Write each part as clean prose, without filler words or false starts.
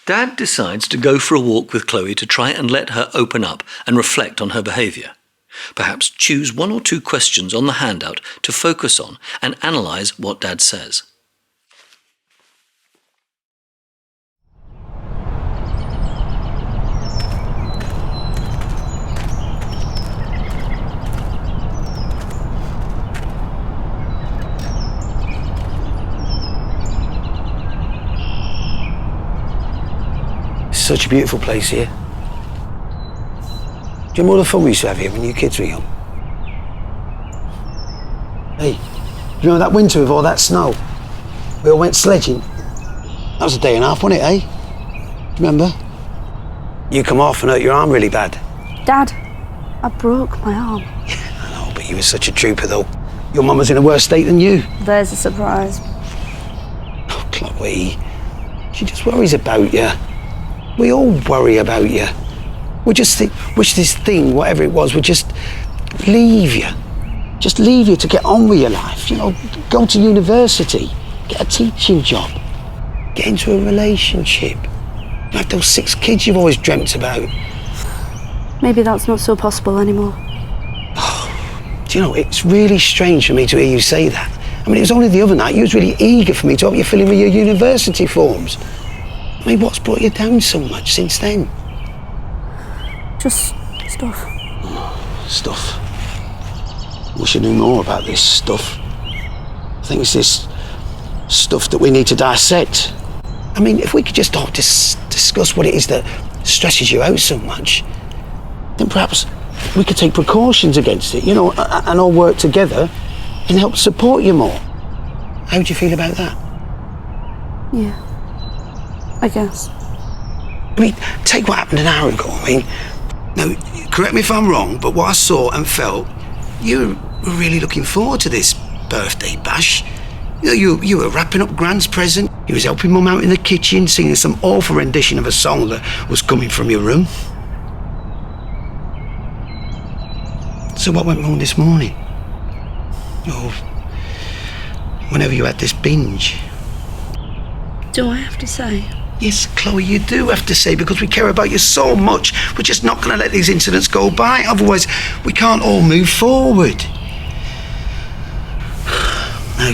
Dad decides to go for a walk with Chloe to try and let her open up and reflect on her behaviour. Perhaps choose 1 or 2 questions on the handout to focus on and analyse what Dad says. Such a beautiful place here. Do you remember all the fun we used to have here when you kids were young? Hey, do you remember that winter with all that snow? We all went sledging. That was a day and a half, wasn't it, eh? Remember? You come off and hurt your arm really bad. Dad, I broke my arm. I know, but you were such a trooper, though. Your mum was in a worse state than you. There's a surprise. Oh, Chloe, she just worries about you. We all worry about you. We just wish this thing, whatever it was, would just leave you. Just leave you to get on with your life. You know, go to university, get a teaching job, get into a relationship. You have those 6 kids you've always dreamt about. Maybe that's not so possible anymore. Oh, do you know, it's really strange for me to hear you say that. I mean, it was only the other night you was really eager for me to help you fill in with your university forms. I mean, what's brought you down so much since then? Just stuff. Stuff. We should know more about this stuff. I think it's this stuff that we need to dissect. I mean, if we could just all discuss what it is that stresses you out so much, then perhaps we could take precautions against it, you know, and all work together and help support you more. How do you feel about that? Yeah. I guess. I mean, take what happened an hour ago. I mean, now, correct me if I'm wrong, but what I saw and felt, you were really looking forward to this birthday bash. You know, you were wrapping up Grand's present. You was helping Mum out in the kitchen, singing some awful rendition of a song that was coming from your room. So what went wrong this morning? Oh, whenever you had this binge. Do I have to say? Yes, Chloe, you do have to say, because we care about you so much. We're just not going to let these incidents go by, otherwise we can't all move forward. Now,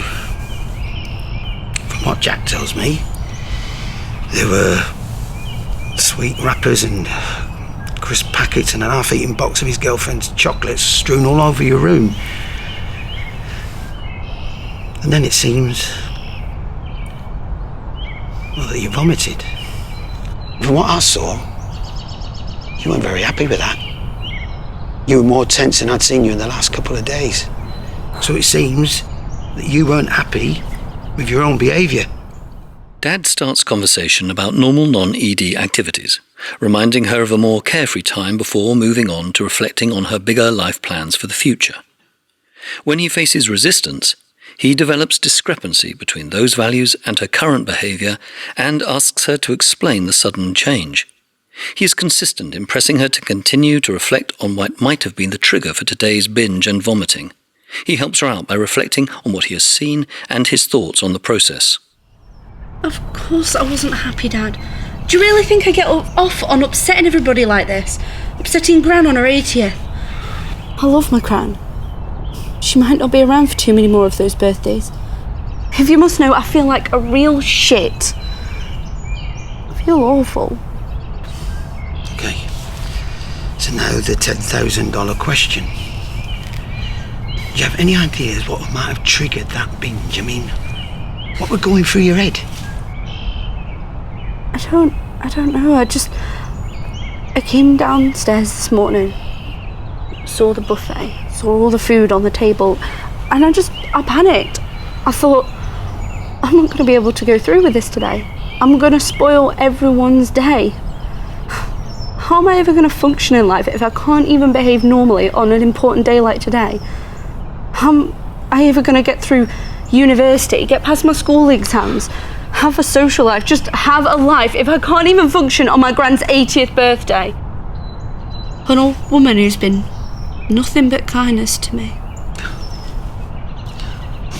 from what Jack tells me, there were sweet wrappers and crisp packets and an half-eaten box of his girlfriend's chocolates strewn all over your room. And then it seems, well, that you vomited. From what I saw, you weren't very happy with that. You were more tense than I'd seen you in the last couple of days. So it seems that you weren't happy with your own behaviour. Dad starts conversation about normal non-ED activities, reminding her of a more carefree time before moving on to reflecting on her bigger life plans for the future. When he faces resistance, he develops discrepancy between those values and her current behaviour and asks her to explain the sudden change. He is consistent in pressing her to continue to reflect on what might have been the trigger for today's binge and vomiting. He helps her out by reflecting on what he has seen and his thoughts on the process. Of course I wasn't happy, Dad. Do you really think I get off on upsetting everybody like this? Upsetting Gran on her 80th? I love my Gran. She might not be around for too many more of those birthdays. If you must know, I feel like a real shit. I feel awful. Okay. So now the $10,000 question. Do you have any ideas what might have triggered that binge? I mean, what were going through your head? I don't know. I came downstairs this morning, saw the buffet, saw all the food on the table, and I panicked. I thought, I'm not going to be able to go through with this today. I'm going to spoil everyone's day. How am I ever going to function in life if I can't even behave normally on an important day like today? How am I ever going to get through university, get past my school exams, have a social life, just have a life if I can't even function on my Gran's 80th birthday? An old woman who's been nothing but kindness to me.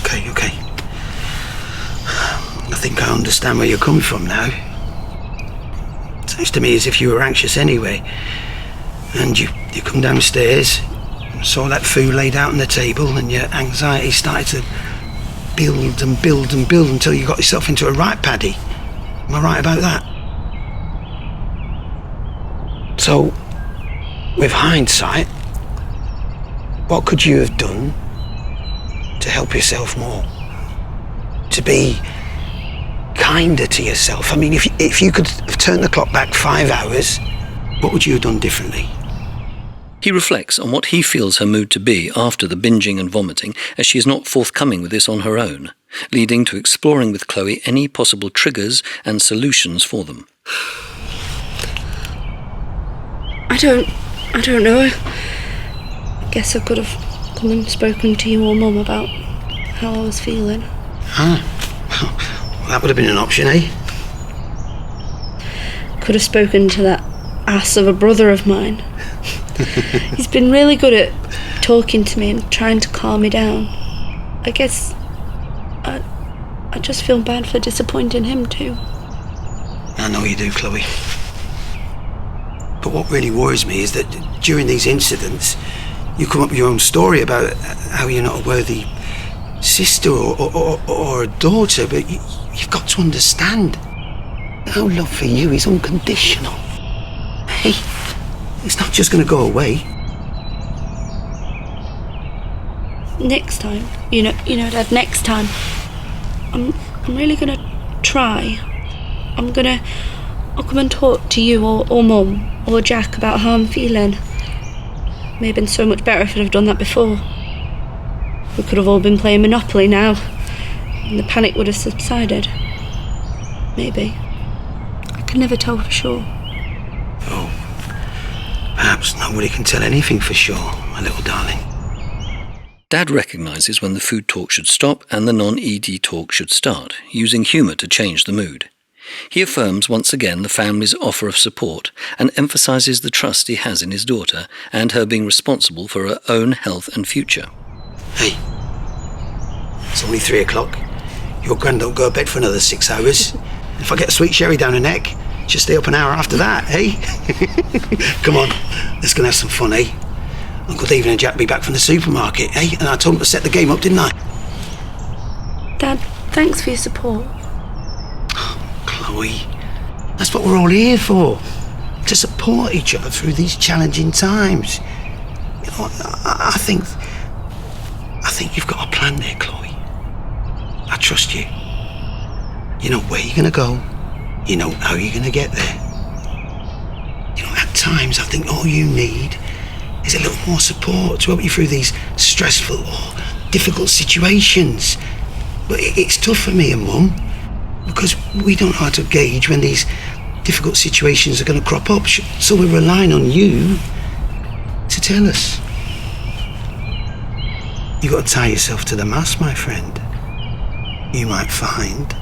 Okay. I think I understand where you're coming from now. Looks to me as if you were anxious anyway. And you come downstairs, and saw that food laid out on the table, and your anxiety started to build and build and build until you got yourself into a right paddy. Am I right about that? So, with hindsight, what could you have done to help yourself more? To be kinder to yourself? I mean, if you could have turned the clock back 5 hours, what would you have done differently? He reflects on what he feels her mood to be after the binging and vomiting, as she is not forthcoming with this on her own, leading to exploring with Chloe any possible triggers and solutions for them. I don't know. I guess I could have come and spoken to you or Mum about how I was feeling. Well, that would have been an option, eh? Could have spoken to that ass of a brother of mine. He's been really good at talking to me and trying to calm me down. I guess I just feel bad for disappointing him too. I know you do, Chloe. But what really worries me is that during these incidents, you come up with your own story about how you're not a worthy sister or a daughter, but you've got to understand, our love for you is unconditional. Hey, it's not just going to go away. Next time, you know, Dad. Next time, I'm really gonna try. I'll come and talk to you or Mum or Jack about how I'm feeling. May have been so much better if I'd have done that before. We could have all been playing Monopoly now, and the panic would have subsided. Maybe. I can never tell for sure. Oh, perhaps nobody can tell anything for sure, my little darling. Dad recognises when the food talk should stop and the non-ED talk should start, using humour to change the mood. He affirms once again the family's offer of support and emphasises the trust he has in his daughter and her being responsible for her own health and future. Hey, it's only 3 o'clock. Your grand don't go to bed for another 6 hours. If I get a sweet sherry down her neck, she'll stay up an hour after that, eh? Come on, let's go and have some fun, eh? Uncle David and Jack be back from the supermarket, eh? And I told them to set the game up, didn't I? Dad, thanks for your support. Chloe, that's what we're all here for. To support each other through these challenging times. You know, I think you've got a plan there, Chloe. I trust you. You know where you're going to go. You know how you're going to get there. You know, at times I think all you need is a little more support to help you through these stressful or difficult situations. But it's tough for me and Mum, because we don't know how to gauge when these difficult situations are going to crop up. So we're relying on you to tell us. You've got to tie yourself to the mast, my friend. You might find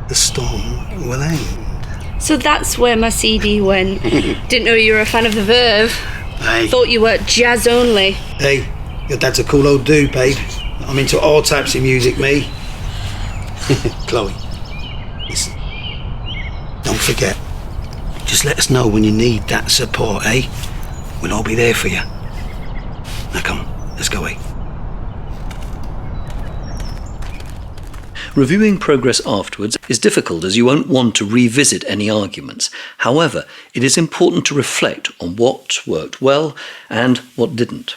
the storm will end. So that's where my CD went. Didn't know you were a fan of the Verve. Hey. Thought you were jazz only. Hey, your dad's a cool old dude, babe. I'm into all types of music, me. Chloe, listen. Don't forget. Just let us know when you need that support, eh? We'll all be there for you. Now come on, let's go, eh? Reviewing progress afterwards is difficult as you won't want to revisit any arguments. However, it is important to reflect on what worked well and what didn't.